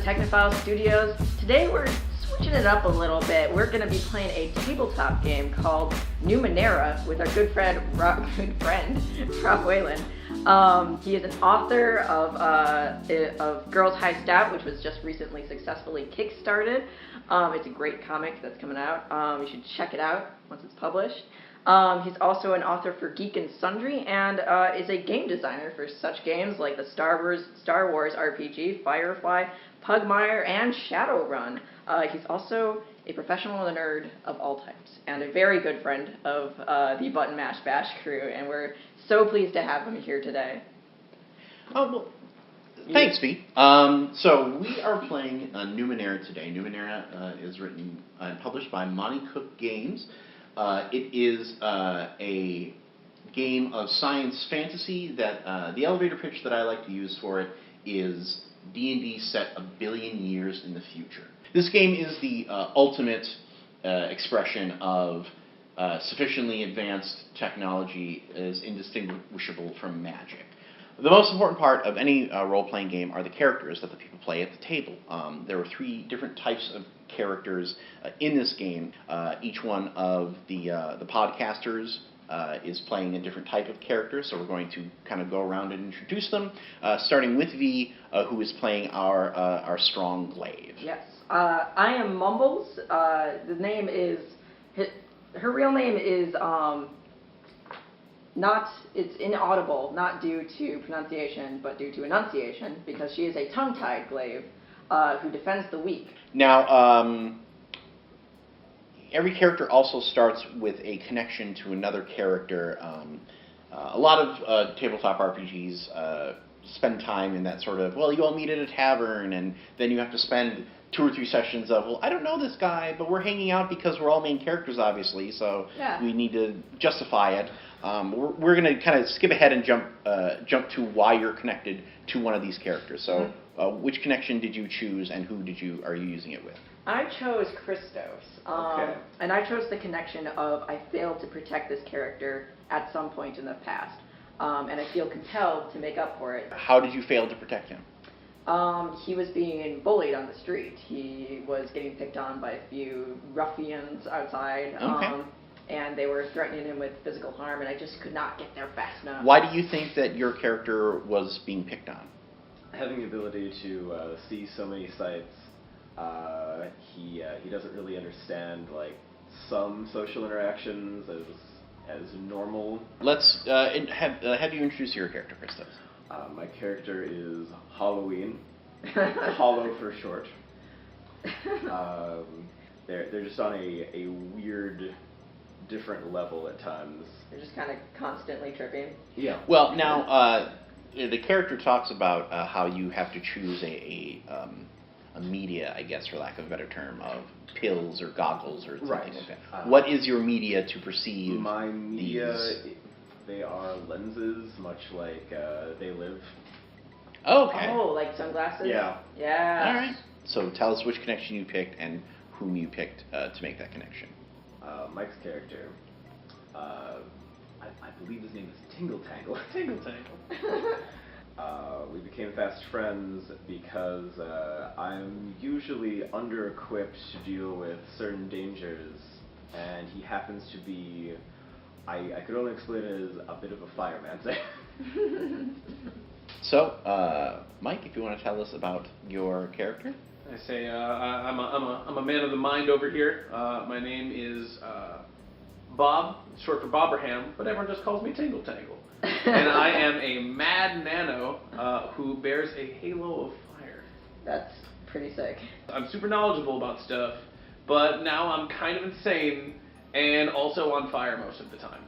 Technophile Studios. Today we're switching it up a little bit. We're going to be playing a tabletop game called Numenera with our good friend Rob Wieland. He is an author of Girls High Stat, which was just recently successfully kickstarted. It's a great comic that's coming out. You should check it out once it's published. He's also an author for Geek and Sundry and is a game designer for such games like the Star Wars RPG, Firefly, Pugmire, and Shadowrun. He's also a professional nerd of all types and a very good friend of the Button Mash Bash crew, and we're so pleased to have him here today. Oh, well, thanks, V. So we are playing Numenera today. Numenera is written and published by Monty Cook Games. It is a game of science fantasy that the elevator pitch that I like to use for it is D&D set 1 billion years in the future. This game is the ultimate expression of sufficiently advanced technology is indistinguishable from magic. The most important part of any role-playing game are the characters that the people play at the table. There are 3 different types of characters in this game. Each one of the podcasters is playing a different type of character, so we're going to kind of go around and introduce them, starting with V, who is playing our strong glaive. Yes, I am Mumbles. Her real name is it's inaudible, not due to pronunciation, but due to enunciation, because she is a tongue-tied glaive who defends the weak. Now, every character also starts with a connection to another character. A lot of tabletop RPGs spend time in that sort of, well, you all meet at a tavern, and then you have to spend 2 or 3 sessions of, well, I don't know this guy, but we're hanging out because we're all main characters, obviously, so we need to justify it. We're going to kind of skip ahead and jump to why you're connected to one of these characters. So, which connection did you choose, and who are you using it with? I chose Christos, and I chose the connection of I failed to protect this character at some point in the past, and I feel compelled to make up for it. How did you fail to protect him? He was being bullied on the street. He was getting picked on by a few ruffians outside, and they were threatening him with physical harm, and I just could not get there fast enough. Why do you think that your character was being picked on? Having the ability to see so many sights, he doesn't really understand like some social interactions as normal. Let's have you introduce your character, Christos. My character is Halloween, Hollow for short. They're just on a weird, different level at times. They're just kind of constantly tripping. Yeah. Well, now the character talks about how you have to choose a media, I guess, for lack of a better term, of pills or goggles or something like that. What is your media to perceive? My media. They are lenses, much like they live. Oh, okay. Oh, like sunglasses? Yeah. Yeah. All right. So tell us which connection you picked and whom you picked to make that connection. Mike's character, I believe his name is Tingle Tangle. Tingle Tangle. We became fast friends because I'm usually under-equipped to deal with certain dangers, and he happens to be... I could only explain it as a bit of a fireman. So, Mike, if you want to tell us about your character. I say I'm a man of the mind over here. My name is Bob, short for Bobraham, but everyone just calls me Tingle Tangle. And I am a mad nano who bears a halo of fire. That's pretty sick. I'm super knowledgeable about stuff, but now I'm kind of insane. And also on fire most of the time.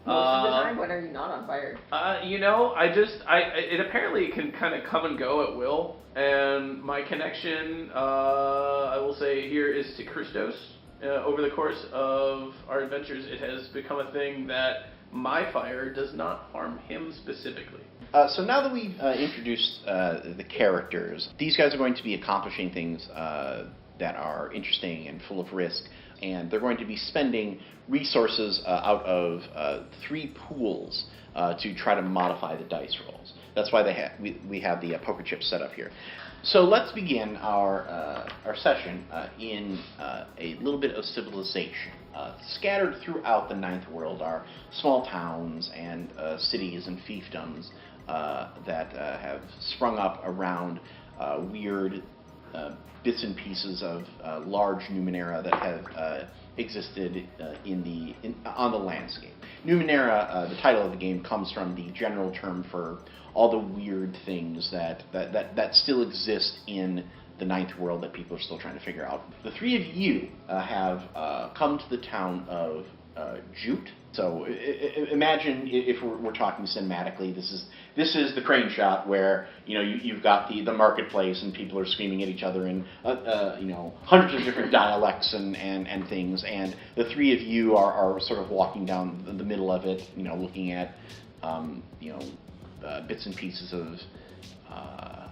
Most of the time? When are you not on fire? It apparently can kind of come and go at will. And my connection, I will say here, is to Christos. Over the course of our adventures, it has become a thing that my fire does not harm him specifically. So now that we've introduced the characters, these guys are going to be accomplishing things that are interesting and full of risk. And they're going to be spending resources out of 3 pools to try to modify the dice rolls. That's why we have the poker chips set up here. So let's begin our session in a little bit of civilization. Scattered throughout the Ninth World are small towns and cities and fiefdoms that have sprung up around weird bits and pieces of large Numenera that have existed on the landscape. Numenera, the title of the game, comes from the general term for all the weird things that still exist in the Ninth World that people are still trying to figure out. The three of you have come to the town of Jute. So imagine if we're talking cinematically, this is the crane shot where you've got the marketplace and people are screaming at each other in hundreds of different dialects and things, and the three of you are sort of walking down the middle of it, looking at bits and pieces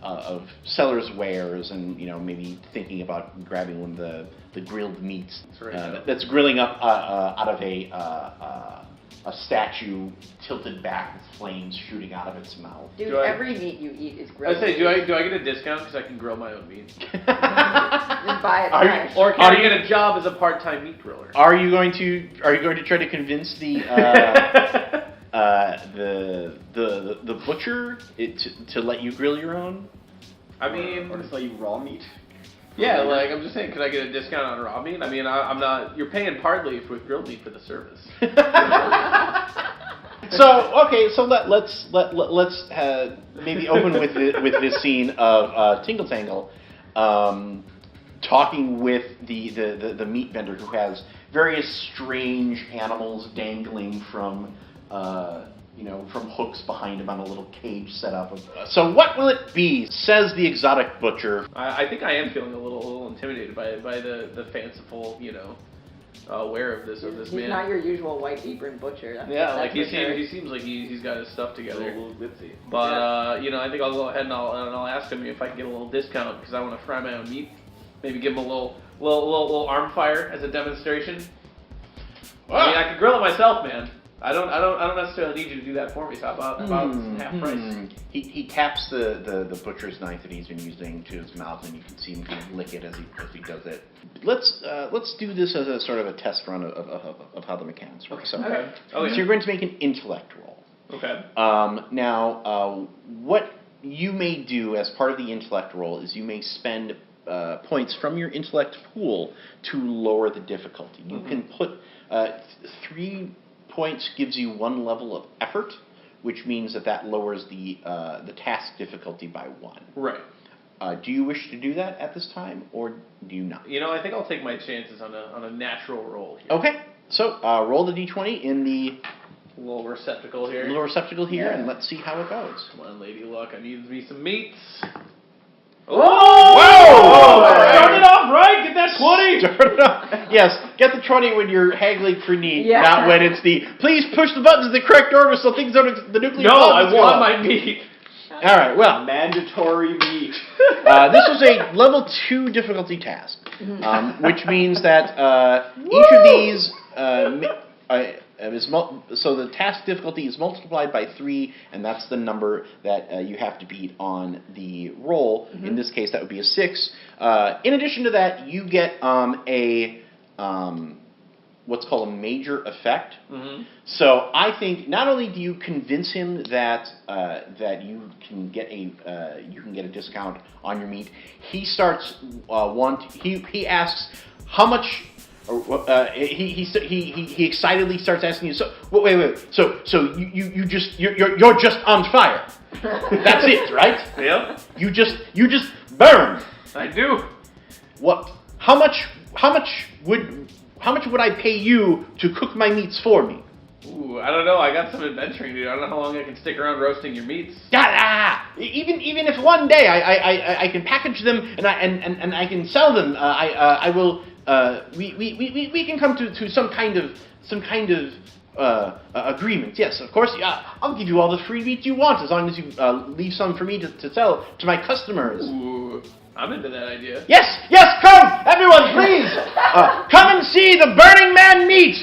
of sellers' wares, and maybe thinking about grabbing one of the grilled meats that's grilling up out of a statue tilted back with flames shooting out of its mouth. Dude, every meat you eat is grilled. I say, do I get a discount because I can grill my own meat? Just buy it fresh. Or can I get a job as a part-time meat griller? Are you going to try to convince the butcher to let you grill your own? I mean, or to sell you raw meat. Yeah, I'm just saying, could I get a discount on raw meat? I mean, I'm not. You're paying partly with grilled meat for the service. So let's maybe open with this scene of Tingle Tangle talking with the meat vendor who has various strange animals dangling from hooks behind him on a little cage set up. So what will it be? Says the exotic butcher. I think I am feeling a little intimidated by the fanciful, wear of this He's man. not your usual white apron butcher. That's he for sure. seems like he's got his stuff together. A little glitzy. But I think I'll go ahead and I'll ask him if I can get a little discount because I want to fry my own meat. Maybe give him a little arm fire as a demonstration. I mean, I can grill it myself, man. I don't necessarily need you to do that for me. So how about half price? He taps the butcher's knife that he's been using to his mouth, and you can see him kind of lick it as he does it. Let's do this as a sort of a test run of how the mechanics work. Okay. So you're going to make an intellect roll. Okay. Now, what you may do as part of the intellect roll is you may spend points from your intellect pool to lower the difficulty. You can put 3 points gives you 1 level of effort, which means that lowers the task difficulty by 1. Right. Do you wish to do that at this time, or do you not? I think I'll take my chances on a natural roll here. Okay. So roll the d20 in the little receptacle here. And let's see how it goes. Come on, lady luck. I need me some meats. Oh! Whoa! Start it off right. Get that 20. Start it off. Yes, get the 20 when you're haggling for need, Yeah. not when it's the please push the buttons in the correct order so things don't the nuclear. No, I want my meat. All right. Well, mandatory meat. this was a level 2 difficulty task, which means that each of these so the task difficulty is multiplied by 3, and that's the number that you have to beat on the roll. In this case, that would be a 6. In addition to that, you get what's called a major effect. So I think not only do you convince him that you can get a discount on your meat, he starts he asks how much. He excitedly starts asking you. So wait. So you're just on fire. That's it, right? Yeah. You just burn. I do. What? How much would I pay you to cook my meats for me? Ooh, I don't know. I got some adventuring to do. I don't know how long I can stick around roasting your meats. Even if one day I can package them and I can sell them, I will. We can come to some kind of agreement. Yes, of course. I'll give you all the free meat you want as long as you leave some for me to sell to my customers. Ooh, I'm into that idea. Yes, come, everyone, please, come and see the Burning Man meat.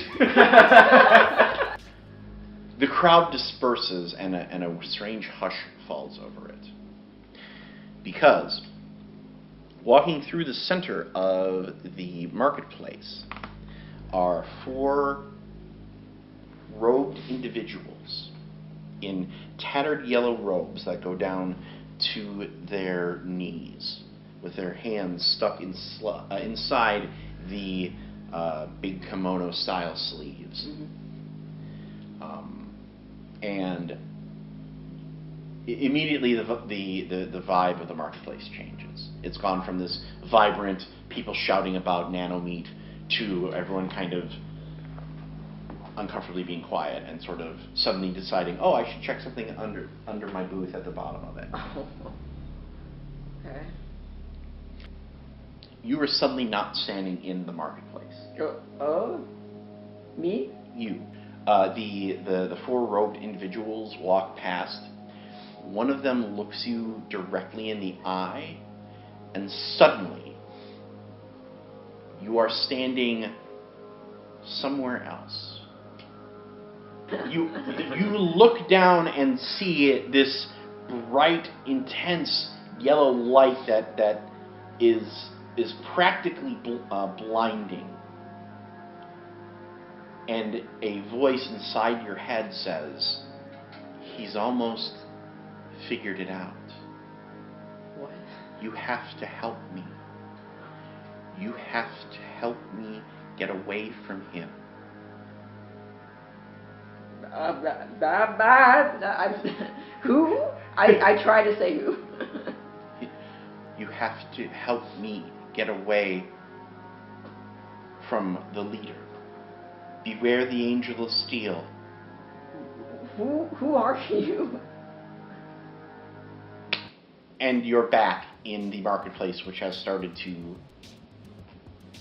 The crowd disperses and a strange hush falls over it, because Walking through the center of the marketplace are 4 robed individuals in tattered yellow robes that go down to their knees, with their hands stuck inside the big kimono-style sleeves. And immediately the vibe of the marketplace changes. It's gone from this vibrant, people shouting about nano meat, to everyone kind of uncomfortably being quiet and sort of suddenly deciding, oh, I should check something under my booth at the bottom of it. Okay. You were suddenly not standing in the marketplace. Oh? Me? You. The 4 robed individuals walk past. One of them looks you directly in the eye, and suddenly you are standing somewhere else. You look down and see this bright, intense yellow light that is practically blinding. And a voice inside your head says, he's almost figured it out. What? You have to help me. You have to help me get away from him. Who? I try to say who. You have to help me get away from the leader. Beware the angel of steel. Who are you? And you're back in the marketplace, which has started to...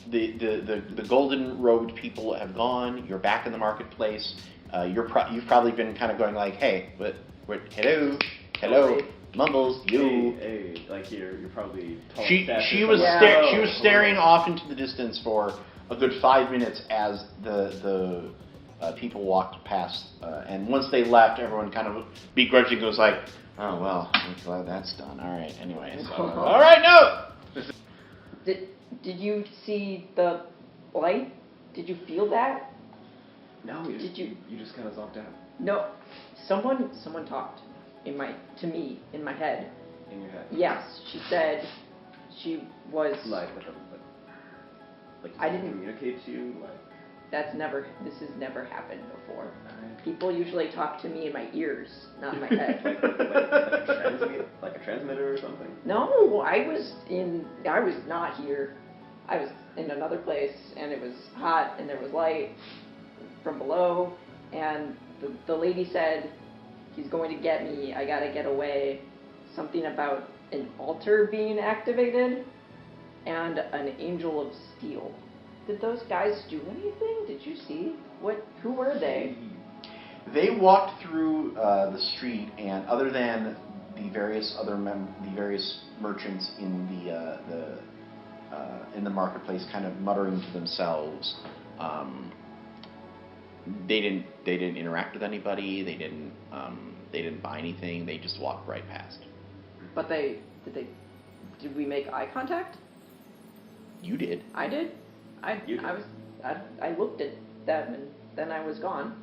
The golden robed people have gone. You're back in the marketplace. You've probably been kind of going like, hey, hello, Mumbles, you. Hey, like you're probably tall. She was staring off into the distance for a good 5 minutes as the people walked past, and once they left, everyone kind of begrudgingly goes like, oh well, I'm glad that's done. All right, anyway. So, all right, no. Did you see the light? Did you feel that? No, you just kind of zonked out. No, someone talked to me in my head. In your head. Yes, she said she was Like I didn't communicate to you. This has never happened before. People usually talk to me in my ears, not in my head. like a transmitter or something. No, I was not here. I was in another place, and it was hot, and there was light from below, and the lady said, he's going to get me, I gotta get away. Something about an altar being activated, and an angel of steel. Did those guys do anything? Did you see? Who were they? They walked through the street, and other than the various merchants in the marketplace, kind of muttering to themselves, they didn't interact with anybody. They didn't buy anything. They just walked right past. But did we make eye contact? You did. I did. I looked at them, and then I was gone.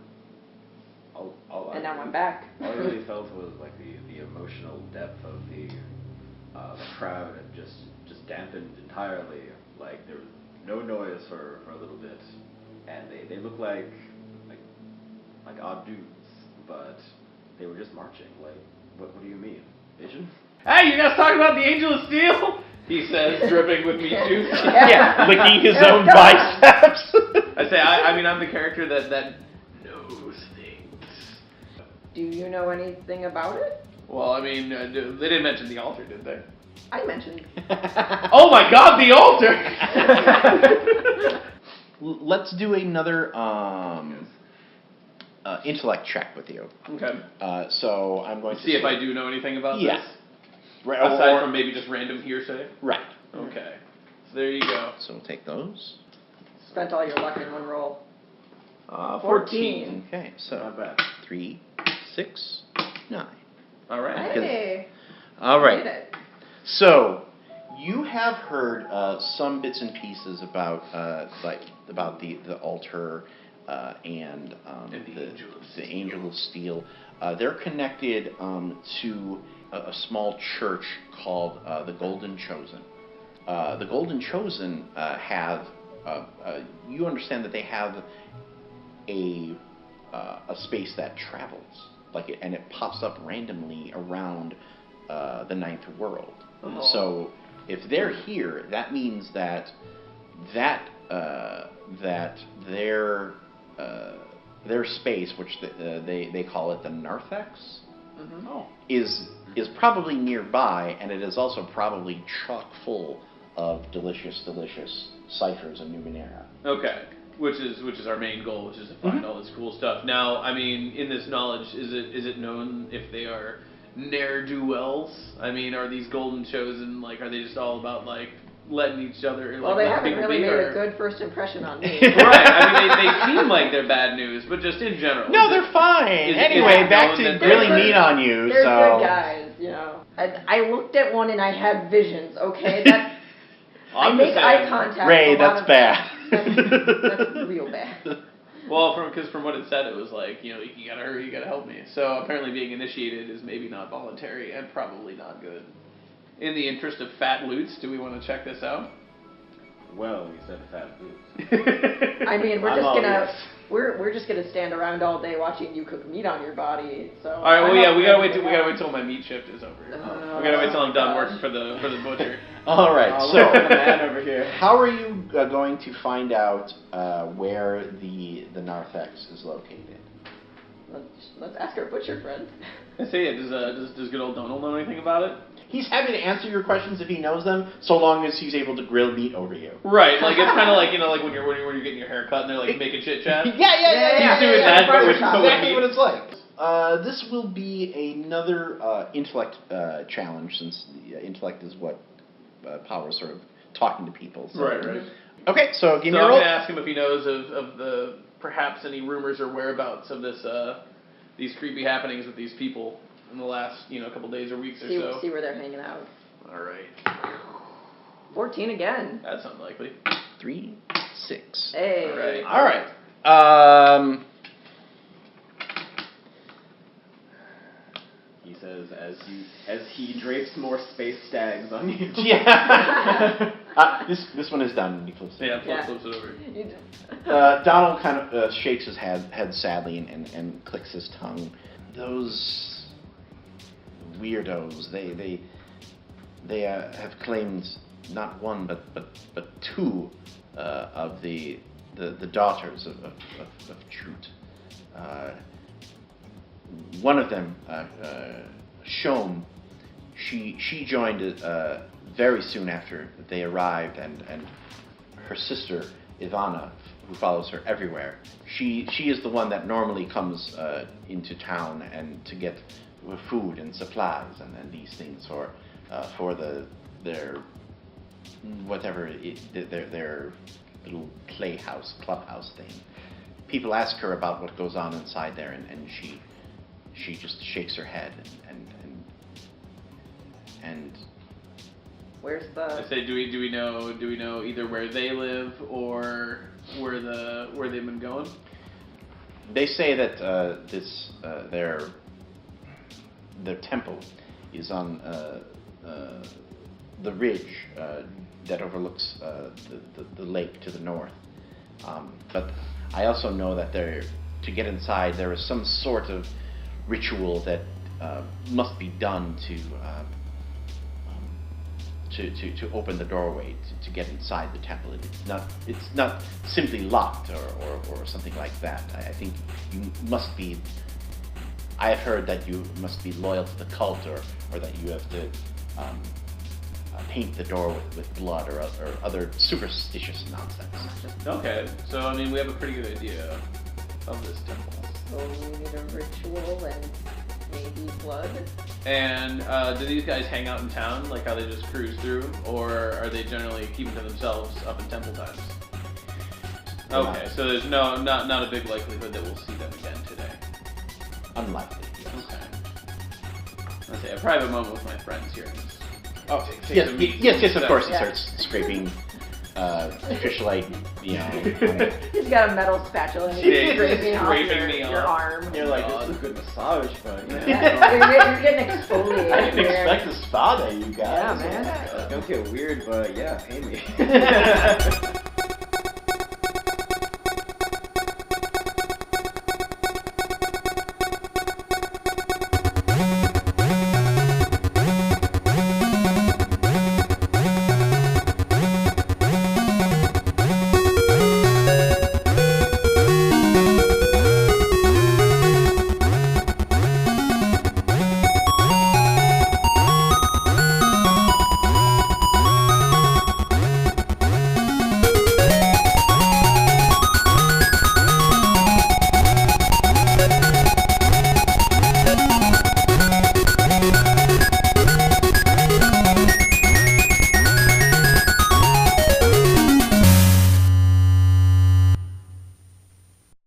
And now I'm back. All I really felt was like the emotional depth of the crowd had just dampened entirely. Like there was no noise for a little bit, and they looked like odd dudes, but they were just marching. Like what do you mean? Vision? Hey, you guys talking about the Angel of Steel? He says, dripping with meat juice. Yeah, licking his own biceps. I say, I'm the character that knows things. Do you know anything about it? Well, they didn't mention the altar, did they? I mentioned. Oh my God, the altar! Let's do another intellect check with you. Okay. So I'm going to see if I do know anything about this. Right, aside from maybe just random hearsay? Right. Okay. So there you go. So we'll take those. Spent all your luck in one roll. 14. Okay, so Not bad. 3, 6, 9. All right. Hey. All right. Did it. So You have heard some bits and pieces about the altar and the Angel of Steel. They're connected to a small church called the Golden Chosen. The Golden Chosen have you understand that they have a space that travels, and it pops up randomly around the ninth world. Oh. So if they're here, that means that their space, which they call it the Narthex, is probably nearby, and it is also probably chock full of delicious ciphers and Numenera. Okay. Which is our main goal, which is to find all this cool stuff. Now, I mean, in this knowledge, is it known if they are ne'er-do-wells? I mean, are these Golden Chosen, like, are they just all about, like, letting each other, well, like, they let haven't people really be, made or... a good first impression on me. Right, I mean, they seem like they're bad news, but just in general. No, they're fine. Anyway, back to grilling meat on you. They're so. good guys, you know. I looked at one and I had visions, okay? That's, I make eye contact. Ray, that's bad. That's real bad. Well, because from what it said, it was like, you know, you gotta hurry, you gotta help me. So apparently being initiated is maybe not voluntary and probably not good. In the interest of fat loots, do we want to check this out? Well, you said fat boots. I mean, we're just gonna stand around all day watching you cook meat on your body. So. All right. Well, yeah, we gotta wait till my meat shift is over. We gotta wait till I'm done working for the butcher. All right. So So, the man over here. how are you going to find out where the Narthex is located? Let's ask our butcher friend. I say it. Does good old Donald know anything about it? He's happy to answer your questions if he knows them, so long as he's able to grill meat over you. Right. Like it's kind of like, you know, like when you're getting your hair cut and they're like making chit chat. Yeah. He's doing that, but with exactly meat. what it's like. This will be another intellect challenge, since intellect is what powers sort of talking to people. So. Right. Okay, so give me a I'm roll. gonna ask him if he knows of the perhaps any rumors or whereabouts of this these creepy happenings with these people in the last couple days or weeks or so. See where they're hanging out. All right. 14 again. That's unlikely. 3, 6. Hey. All right. All right. He says as he drapes more space stags on you. Yeah. This one is done, and he flips it. Yeah, flips it over. Donald kind of shakes his head sadly and clicks his tongue. Those weirdos, they have claimed not one but two of the daughters of Trut. One of them, Shom, she joined very soon after they arrived, and her sister Ivana, who follows her everywhere. She is the one that normally comes into town and to get food and supplies and these things for their little clubhouse thing. People ask her about what goes on inside there, and she just shakes her head and Where's the? I say, do we know either where they live or where they've been going? they say that their temple is on the ridge that overlooks the lake to the north. But I also know that to get inside, there is some sort of ritual that must be done to open the doorway to get inside the temple. It's not simply locked or something like that. I think you must be. I have heard that you must be loyal to the cult, or that you have to paint the door with blood or other superstitious nonsense. Okay, so I mean we have a pretty good idea of this temple. So we need a ritual and maybe blood. And do these guys hang out in town, like how they just cruise through, or are they generally keeping to themselves up in temple times? Okay, so there's not a big likelihood that we'll see them again today. Unlikely, yes. Okay. Let's say a private moment with my friends here in this Oh, Yes, of course. He Yeah. starts scraping fish light, you know. He's got a metal spatula and Yeah, he's he's scraping off scraping me your off. arm. You're like, this is a good massage, but you know. Yeah, you're getting exfoliated. I didn't here. expect the spa day, you guys. Yeah, man. Don't get weird, but yeah, pay me.